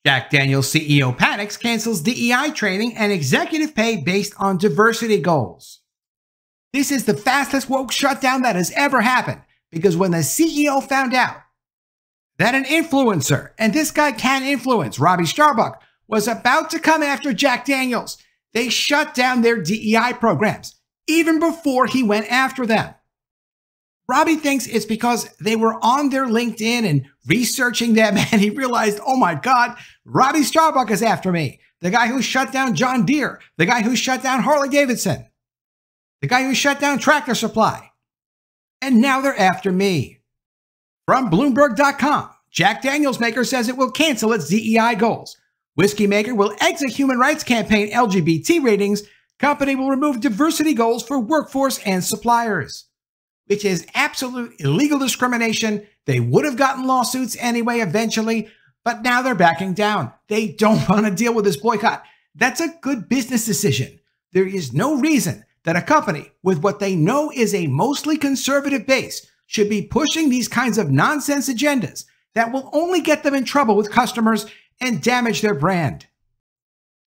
Jack Daniels CEO PANICS cancels DEI training and executive pay based on diversity goals. This is the fastest woke shutdown that has ever happened, because when the CEO found out that an influencer, and this guy can influence, Robbie Starbuck, was about to come after Jack Daniels, they shut down their DEI programs, even before he went after them. Robbie thinks it's because they were on their LinkedIn and researching them, and he realized, oh my God, Robbie Starbuck is after me. The guy who shut down John Deere, the guy who shut down Harley-Davidson, the guy who shut down Tractor Supply. And now they're after me. From Bloomberg.com, Jack Daniels maker says it will cancel its DEI goals. Whiskey maker will exit human rights campaign LGBT ratings. Company will remove diversity goals for workforce and suppliers, which is absolute illegal discrimination. They would have gotten lawsuits anyway eventually, but now they're backing down. They don't want to deal with this boycott. That's a good business decision. There is no reason that a company with what they know is a mostly conservative base should be pushing these kinds of nonsense agendas that will only get them in trouble with customers and damage their brand.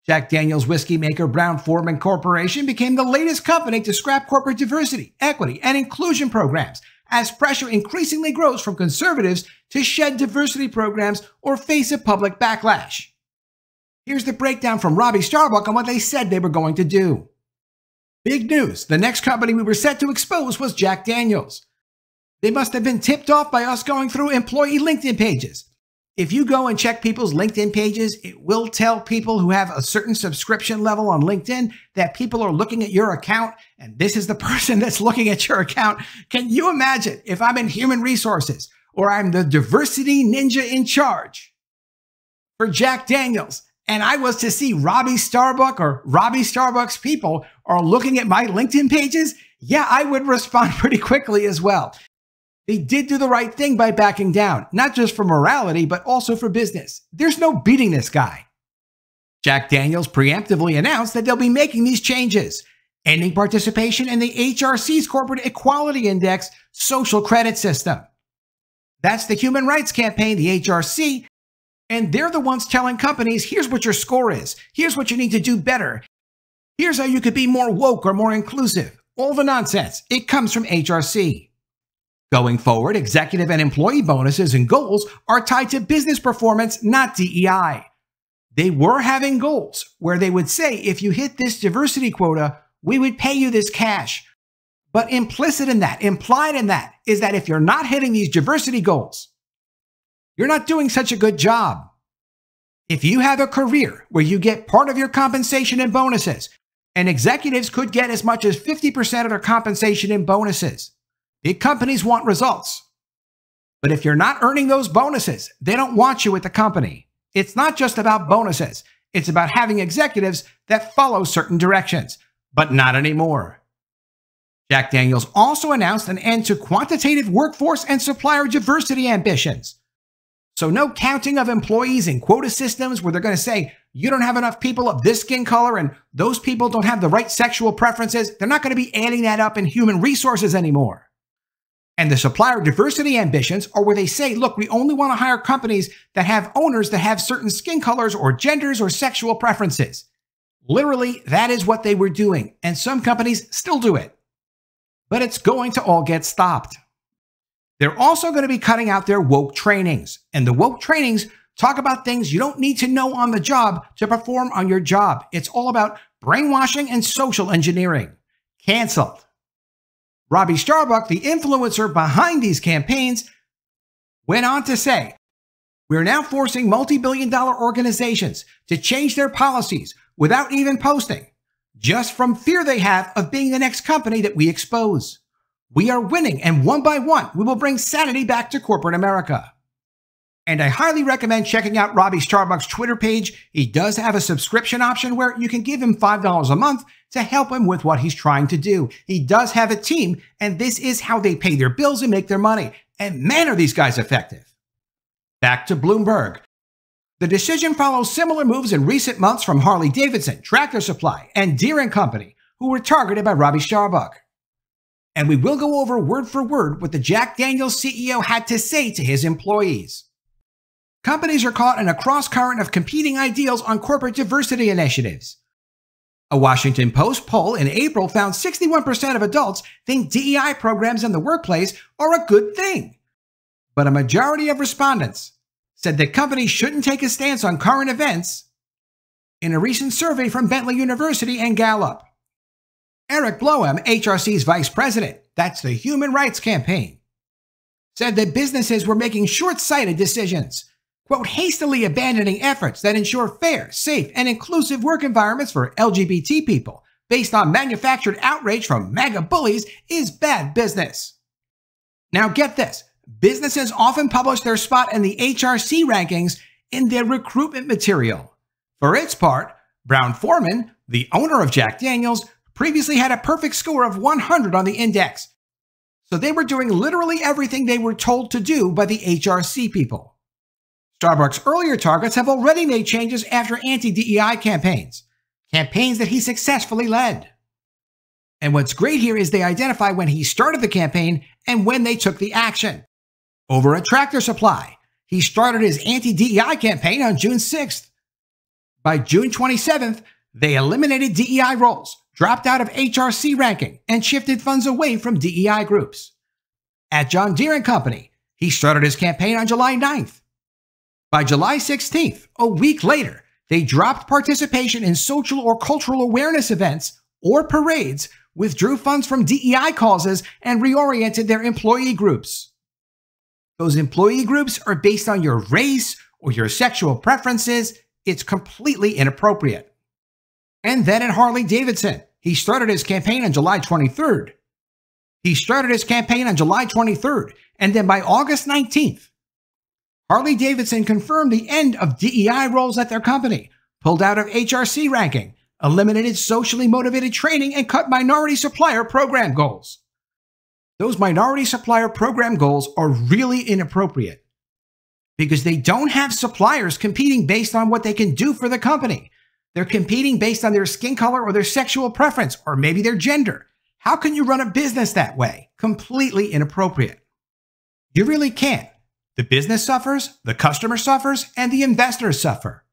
Jack Daniels whiskey maker Brown-Forman Corporation became the latest company to scrap corporate diversity, equity, and inclusion programs as pressure increasingly grows from conservatives to shed diversity programs or face a public backlash. Here's the breakdown from Robbie Starbuck on what they said they were going to do. Big news. The next company we were set to expose was Jack Daniels. They must have been tipped off by us going through employee LinkedIn pages. If you go and check people's LinkedIn pages, it will tell people who have a certain subscription level on LinkedIn that people are looking at your account, and this is the person that's looking at your account. Can you imagine if I'm in human resources or I'm the diversity ninja in charge for Jack Daniels, and I was to see Robbie Starbuck or Robbie Starbuck's people are looking at my LinkedIn pages? Yeah, I would respond pretty quickly as well. They did do the right thing by backing down, not just for morality, but also for business. There's no beating this guy. Jack Daniels preemptively announced that they'll be making these changes, ending participation in the HRC's Corporate Equality Index social credit system. That's the Human Rights Campaign, the HRC, and they're the ones telling companies, here's what your score is, here's what you need to do better, here's how you could be more woke or more inclusive. All the nonsense, it comes from HRC. Going forward, executive and employee bonuses and goals are tied to business performance, not DEI. They were having goals where they would say, if you hit this diversity quota, we would pay you this cash. But implicit in that, implied in that, is that if you're not hitting these diversity goals, you're not doing such a good job. If you have a career where you get part of your compensation in bonuses, and executives could get as much as 50% of their compensation in bonuses, big companies want results. But if you're not earning those bonuses, they don't want you at the company. It's not just about bonuses. It's about having executives that follow certain directions, but not anymore. Jack Daniels also announced an end to quantitative workforce and supplier diversity ambitions. So no counting of employees in quota systems where they're going to say, you don't have enough people of this skin color and those people don't have the right sexual preferences. They're not going to be adding that up in human resources anymore. And the supplier diversity ambitions are where they say, look, we only want to hire companies that have owners that have certain skin colors or genders or sexual preferences. Literally, that is what they were doing. And some companies still do it. But it's going to all get stopped. They're also going to be cutting out their woke trainings. And the woke trainings talk about things you don't need to know on the job to perform on your job. It's all about brainwashing and social engineering. Canceled. Robbie Starbuck, the influencer behind these campaigns, went on to say, we're now forcing multi-billion-dollar organizations to change their policies without even posting, just from fear they have of being the next company that we expose. We are winning, and one by one, we will bring sanity back to corporate America. And I highly recommend checking out Robbie Starbuck's Twitter page. He does have a subscription option where you can give him $5 a month to help him with what he's trying to do. He does have a team, and this is how they pay their bills and make their money. And man, are these guys effective. Back to Bloomberg. The decision follows similar moves in recent months from Harley-Davidson, Tractor Supply, and Deere & Company, who were targeted by Robbie Starbuck. And we will go over word for word what the Jack Daniels CEO had to say to his employees. companies are caught in a cross-current of competing ideals on corporate diversity initiatives. A Washington Post poll in April found 61% of adults think DEI programs in the workplace are a good thing. But a majority of respondents said that companies shouldn't take a stance on current events in a recent survey from Bentley University and Gallup. Eric Bloem, HRC's vice president, that's the Human Rights Campaign, said that businesses were making short-sighted decisions, quote, hastily abandoning efforts that ensure fair, safe, and inclusive work environments for LGBT people based on manufactured outrage from MAGA bullies is bad business. Now get this, businesses often publish their spot in the HRC rankings in their recruitment material. For its part, Brown-Forman, the owner of Jack Daniels, previously had a perfect score of 100 on the index. So they were doing literally everything they were told to do by the HRC people. Starbuck's earlier targets have already made changes after anti-DEI campaigns that he successfully led. And what's great here is they identify when he started the campaign and when they took the action. Over at Tractor Supply, he started his anti-DEI campaign on June 6th. By June 27th, they eliminated DEI roles, dropped out of HRC ranking, and shifted funds away from DEI groups. At John Deere & Company, he started his campaign on July 9th. By July 16th, a week later, they dropped participation in social or cultural awareness events or parades, withdrew funds from DEI causes, and reoriented their employee groups. Those employee groups are based on your race or your sexual preferences. It's completely inappropriate. And then at Harley-Davidson, he started his campaign on July 23rd. And then by August 19th, Harley-Davidson confirmed the end of DEI roles at their company, pulled out of HRC ranking, eliminated socially motivated training, and cut minority supplier program goals. Those minority supplier program goals are really inappropriate because they don't have suppliers competing based on what they can do for the company. They're competing based on their skin color or their sexual preference or maybe their gender. How can you run a business that way? Completely inappropriate. You really can't. The business suffers, the customer suffers, and the investors suffer.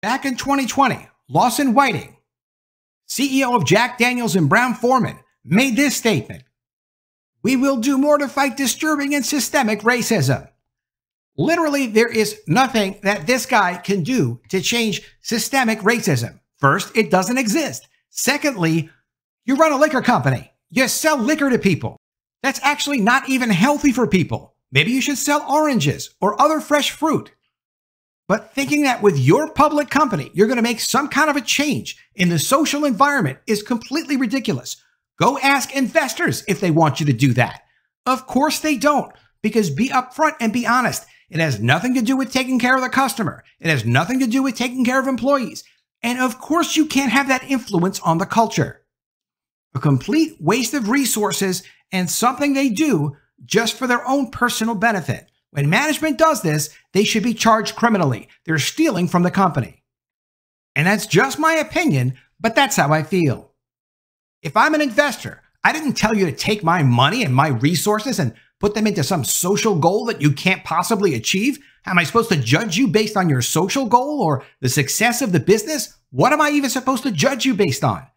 Back in 2020, Lawson Whiting, CEO of Jack Daniels and Brown-Forman, made this statement: "We will do more to fight disturbing and systemic racism." Literally, there is nothing that this guy can do to change systemic racism. First, it doesn't exist. Secondly, you run a liquor company. You sell liquor to people. That's actually not even healthy for people. Maybe you should sell oranges or other fresh fruit. But thinking that with your public company, you're going to make some kind of a change in the social environment is completely ridiculous. Go ask investors if they want you to do that. Of course they don't, because be upfront and be honest. It has nothing to do with taking care of the customer. It has nothing to do with taking care of employees. And of course you can't have that influence on the culture. A complete waste of resources and something they do just for their own personal benefit. When management does this, they should be charged criminally. They're stealing from the company. And that's just my opinion, but that's how I feel. If I'm an investor, I didn't tell you to take my money and my resources and put them into some social goal that you can't possibly achieve. Am I supposed to judge you based on your social goal or the success of the business? What am I even supposed to judge you based on?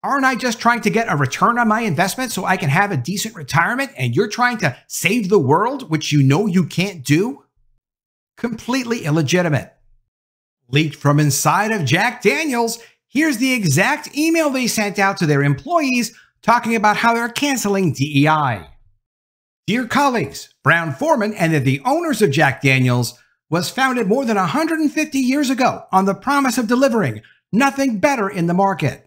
Aren't I just trying to get a return on my investment so I can have a decent retirement, and you're trying to save the world, which you know you can't do? Completely illegitimate. Leaked from inside of Jack Daniels, here's the exact email they sent out to their employees talking about how they're canceling DEI. Dear colleagues, Brown-Forman and the owners of Jack Daniels was founded more than 150 years ago on the promise of delivering nothing better in the market.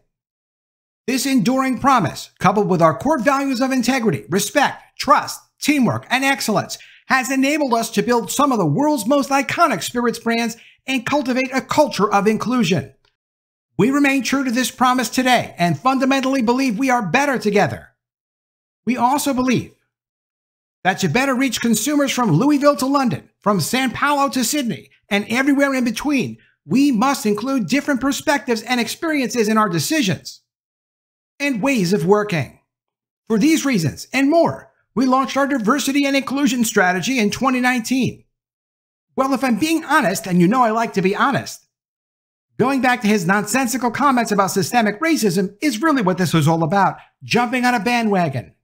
This enduring promise, coupled with our core values of integrity, respect, trust, teamwork, and excellence, has enabled us to build some of the world's most iconic spirits brands and cultivate a culture of inclusion. We remain true to this promise today and fundamentally believe we are better together. We also believe that to better reach consumers from Louisville to London, from Sao Paulo to Sydney, and everywhere in between, we must include different perspectives and experiences in our decisions and ways of working. For these reasons and more, we launched our diversity and inclusion strategy in 2019. Well, if I'm being honest, and you know I like to be honest, going back to his nonsensical comments about systemic racism is really what this was all about, jumping on a bandwagon,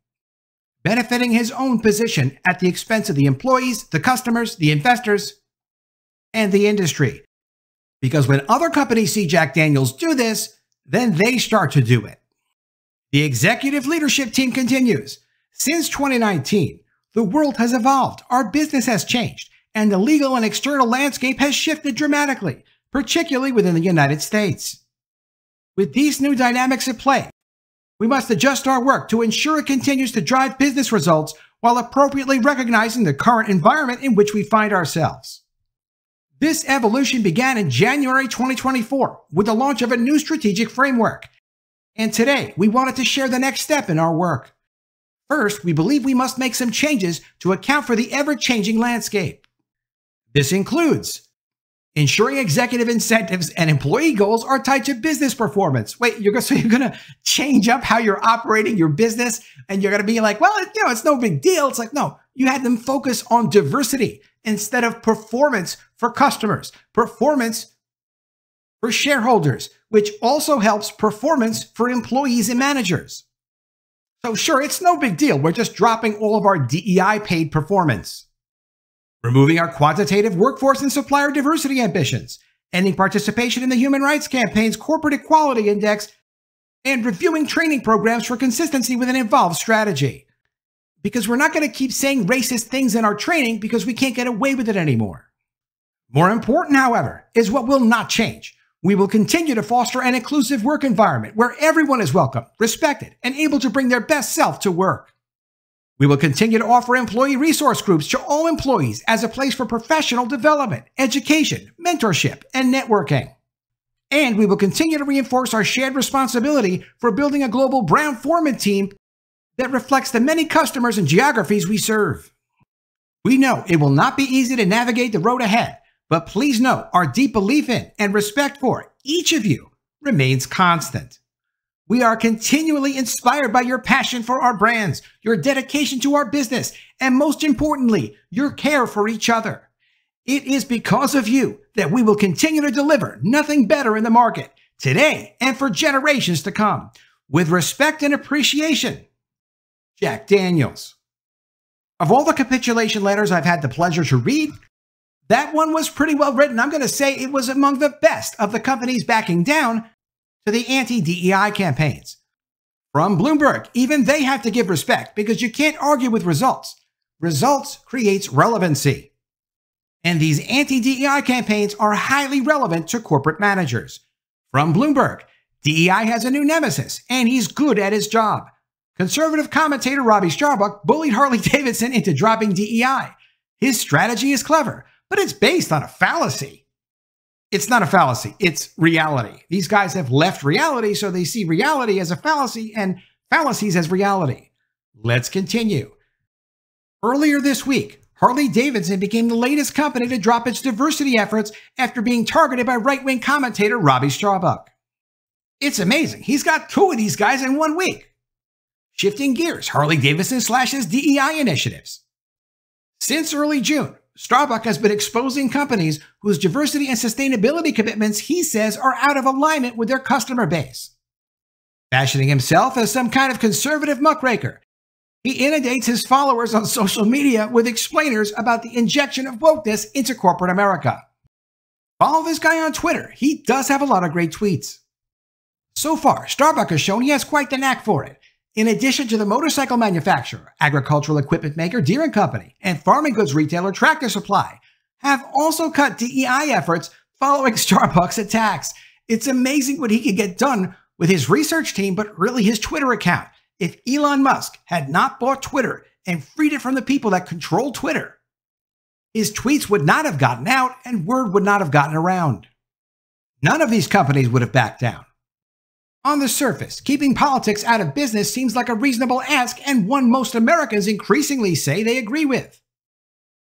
benefiting his own position at the expense of the employees, the customers, the investors, and the industry. Because when other companies see Jack Daniels do this, then they start to do it. The executive leadership team continues. Since 2019, the world has evolved, our business has changed, and the legal and external landscape has shifted dramatically, particularly within the United States. With these new dynamics at play, we must adjust our work to ensure it continues to drive business results while appropriately recognizing the current environment in which we find ourselves. This evolution began in January 2024 with the launch of a new strategic framework. And today, we wanted to share the next step in our work. First, we believe we must make some changes to account for the ever-changing landscape. This includes ensuring executive incentives and employee goals are tied to business performance. Wait, so you're going to change up how you're operating your business and you're going to be like, well, it's no big deal. It's like, no, you had them focus on diversity instead of performance for customers, performance for shareholders, which also helps performance for employees and managers. So sure, it's no big deal. We're just dropping all of our DEI paid performance. Removing our quantitative workforce and supplier diversity ambitions, ending participation in the Human Rights Campaign's Corporate Equality Index, and reviewing training programs for consistency with an evolved strategy. Because we're not going to keep saying racist things in our training because we can't get away with it anymore. More important, however, is what will not change. We will continue to foster an inclusive work environment where everyone is welcome, respected, and able to bring their best self to work. We will continue to offer employee resource groups to all employees as a place for professional development, education, mentorship, and networking. And we will continue to reinforce our shared responsibility for building a global Brown-Forman team that reflects the many customers and geographies we serve. We know it will not be easy to navigate the road ahead, but please know our deep belief in and respect for each of you remains constant. We are continually inspired by your passion for our brands, your dedication to our business, and most importantly, your care for each other. It is because of you that we will continue to deliver nothing better in the market today and for generations to come. With respect and appreciation, Jack Daniels. Of all the capitulation letters I've had the pleasure to read, that one was pretty well written. I'm going to say it was among the best of the companies backing down to the anti-DEI campaigns. From Bloomberg, even they have to give respect because you can't argue with results. Results creates relevancy. And these anti-DEI campaigns are highly relevant to corporate managers. From Bloomberg, DEI has a new nemesis, and he's good at his job. Conservative commentator Robbie Starbuck bullied Harley-Davidson into dropping DEI. His strategy is clever, but it's based on a fallacy. It's not a fallacy, it's reality. These guys have left reality, so they see reality as a fallacy and fallacies as reality. Let's continue. Earlier this week, Harley-Davidson became the latest company to drop its diversity efforts after being targeted by right-wing commentator Robbie Starbuck. It's amazing. He's got two of these guys in 1 week. Shifting gears, Harley-Davidson slashes DEI initiatives. Since early June, Starbuck has been exposing companies whose diversity and sustainability commitments he says are out of alignment with their customer base. Fashioning himself as some kind of conservative muckraker, he inundates his followers on social media with explainers about the injection of wokeness into corporate America. Follow this guy on Twitter. He does have a lot of great tweets. So far, Starbuck has shown he has quite the knack for it. In addition to the motorcycle manufacturer, agricultural equipment maker Deere & Company, and farming goods retailer Tractor Supply have also cut DEI efforts following Starbucks' attacks. It's amazing what he could get done with his research team, but really his Twitter account. If Elon Musk had not bought Twitter and freed it from the people that control Twitter, his tweets would not have gotten out and word would not have gotten around. None of these companies would have backed down. On the surface, keeping politics out of business seems like a reasonable ask and one most Americans increasingly say they agree with.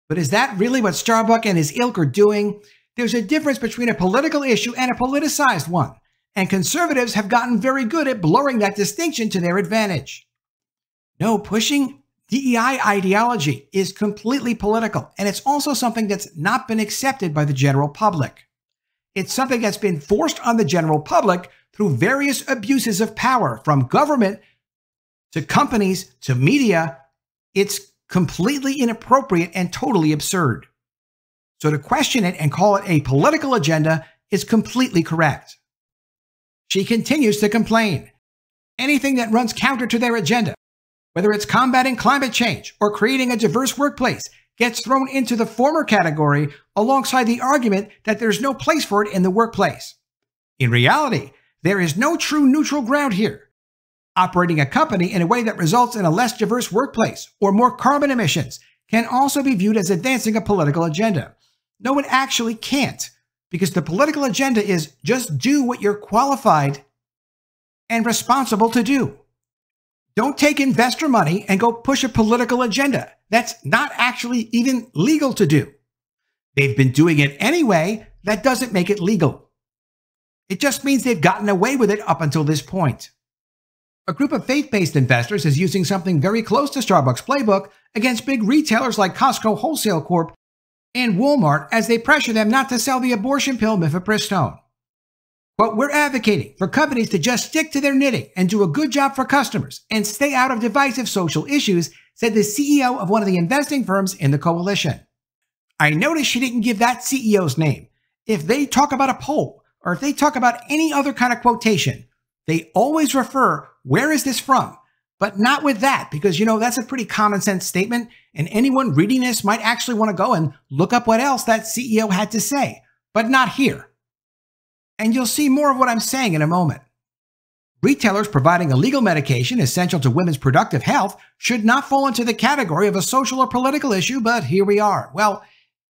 But is that really what Starbuck and his ilk are doing? There's a difference between a political issue and a politicized one, and conservatives have gotten very good at blurring that distinction to their advantage. No pushing, DEI ideology is completely political, and it's also something that's not been accepted by the general public. It's something that's been forced on the general public through various abuses of power, from government to companies to media. It's completely inappropriate and totally absurd. So to question it and call it a political agenda is completely correct. She continues to complain. Anything that runs counter to their agenda, whether it's combating climate change or creating a diverse workplace, gets thrown into the former category alongside the argument that there's no place for it in the workplace. In reality, there is no true neutral ground here. Operating a company in a way that results in a less diverse workplace or more carbon emissions can also be viewed as advancing a political agenda. No, it actually can't, because the political agenda is just do what you're qualified and responsible to do. Don't take investor money and go push a political agenda. That's not actually even legal to do. They've been doing it anyway. That doesn't make it legal. It just means they've gotten away with it up until this point. A group of faith-based investors is using something very close to Starbucks' playbook against big retailers like Costco Wholesale Corp and Walmart as they pressure them not to sell the abortion pill mifepristone. But we're advocating for companies to just stick to their knitting and do a good job for customers and stay out of divisive social issues, said the CEO of one of the investing firms in the coalition. I noticed she didn't give that CEO's name. If they talk about a poll or if they talk about any other kind of quotation, they always refer, where is this from? But not with that, because, that's a pretty common sense statement, and anyone reading this might actually want to go and look up what else that CEO had to say, but not here. And you'll see more of what I'm saying in a moment. Retailers providing illegal medication essential to women's productive health should not fall into the category of a social or political issue, but here we are. Well,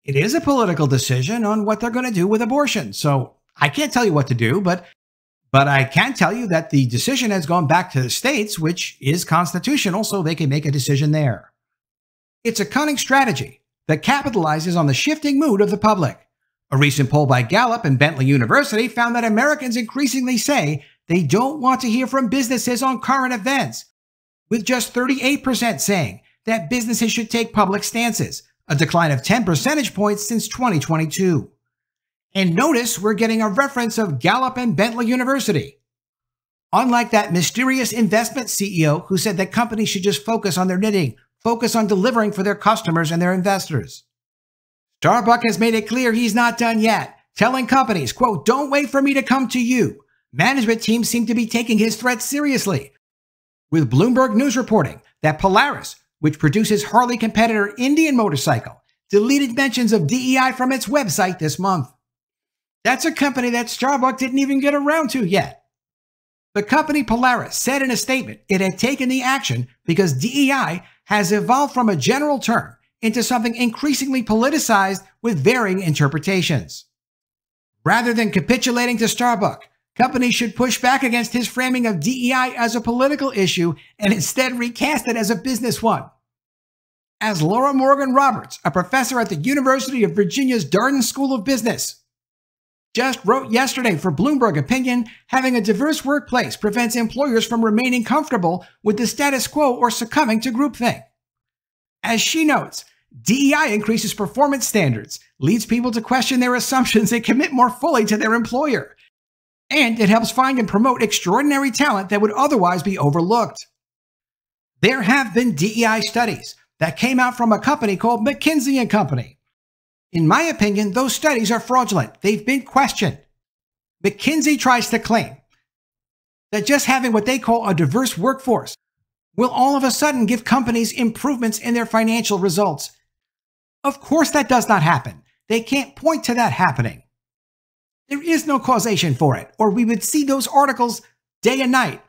it is a political decision on what they're going to do with abortion, so I can't tell you what to do, but I can tell you that the decision has gone back to the states, which is constitutional, so they can make a decision there. It's a cunning strategy that capitalizes on the shifting mood of the public. A recent poll by Gallup and Bentley University found that Americans increasingly say they don't want to hear from businesses on current events, with just 38% saying that businesses should take public stances, a decline of 10 percentage points since 2022. And notice we're getting a reference of Gallup and Bentley University. Unlike that mysterious investment CEO who said that companies should just focus on their knitting, focus on delivering for their customers and their investors. Starbuck has made it clear he's not done yet, telling companies, quote, "Don't wait for me to come to you." Management teams seem to be taking his threats seriously, with Bloomberg News reporting that Polaris, which produces Harley competitor Indian Motorcycle, deleted mentions of DEI from its website this month. That's a company that Starbucks didn't even get around to yet. The company Polaris said in a statement it had taken the action because DEI has evolved from a general term into something increasingly politicized with varying interpretations. Rather than capitulating to Starbucks, companies should push back against his framing of DEI as a political issue and instead recast it as a business one. As Laura Morgan Roberts, a professor at the University of Virginia's Darden School of Business, just wrote yesterday for Bloomberg Opinion, having a diverse workplace prevents employers from remaining comfortable with the status quo or succumbing to groupthink. As she notes, DEI increases performance standards, leads people to question their assumptions and commit more fully to their employer. And it helps find and promote extraordinary talent that would otherwise be overlooked. There have been DEI studies that came out from a company called McKinsey & Company. In my opinion, those studies are fraudulent. They've been questioned. McKinsey tries to claim that just having what they call a diverse workforce will all of a sudden give companies improvements in their financial results. Of course, that does not happen. They can't point to that happening. There is no causation for it, or we would see those articles day and night.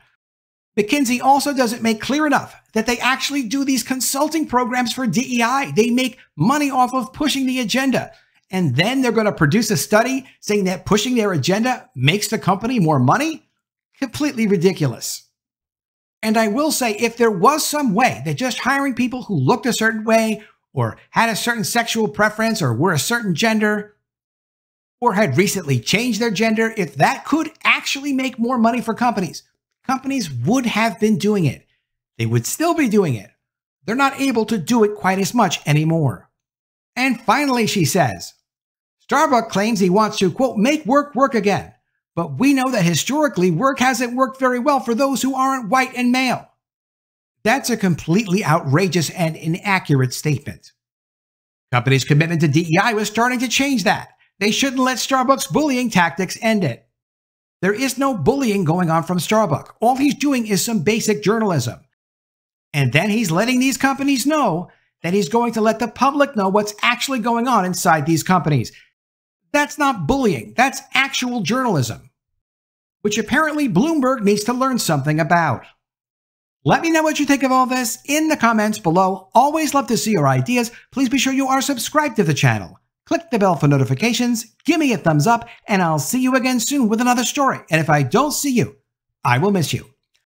McKinsey also doesn't make clear enough that they actually do these consulting programs for DEI. They make money off of pushing the agenda. And then they're going to produce a study saying that pushing their agenda makes the company more money? Completely ridiculous. And I will say, if there was some way that just hiring people who looked a certain way or had a certain sexual preference or were a certain gender or had recently changed their gender, if that could actually make more money for companies, companies would have been doing it. They would still be doing it. They're not able to do it quite as much anymore. And finally, she says, Starbuck claims he wants to, quote, make work work again. But we know that historically work hasn't worked very well for those who aren't white and male. That's a completely outrageous and inaccurate statement. Companies' commitment to DEI was starting to change that. They shouldn't let Starbucks' bullying tactics end it. There is no bullying going on from Starbuck. All he's doing is some basic journalism. And then he's letting these companies know that he's going to let the public know what's actually going on inside these companies. That's not bullying. That's actual journalism, which apparently Bloomberg needs to learn something about. Let me know what you think of all this in the comments below. Always love to see your ideas. Please be sure you are subscribed to the channel. Click the bell for notifications, give me a thumbs up, and I'll see you again soon with another story. And if I don't see you, I will miss you.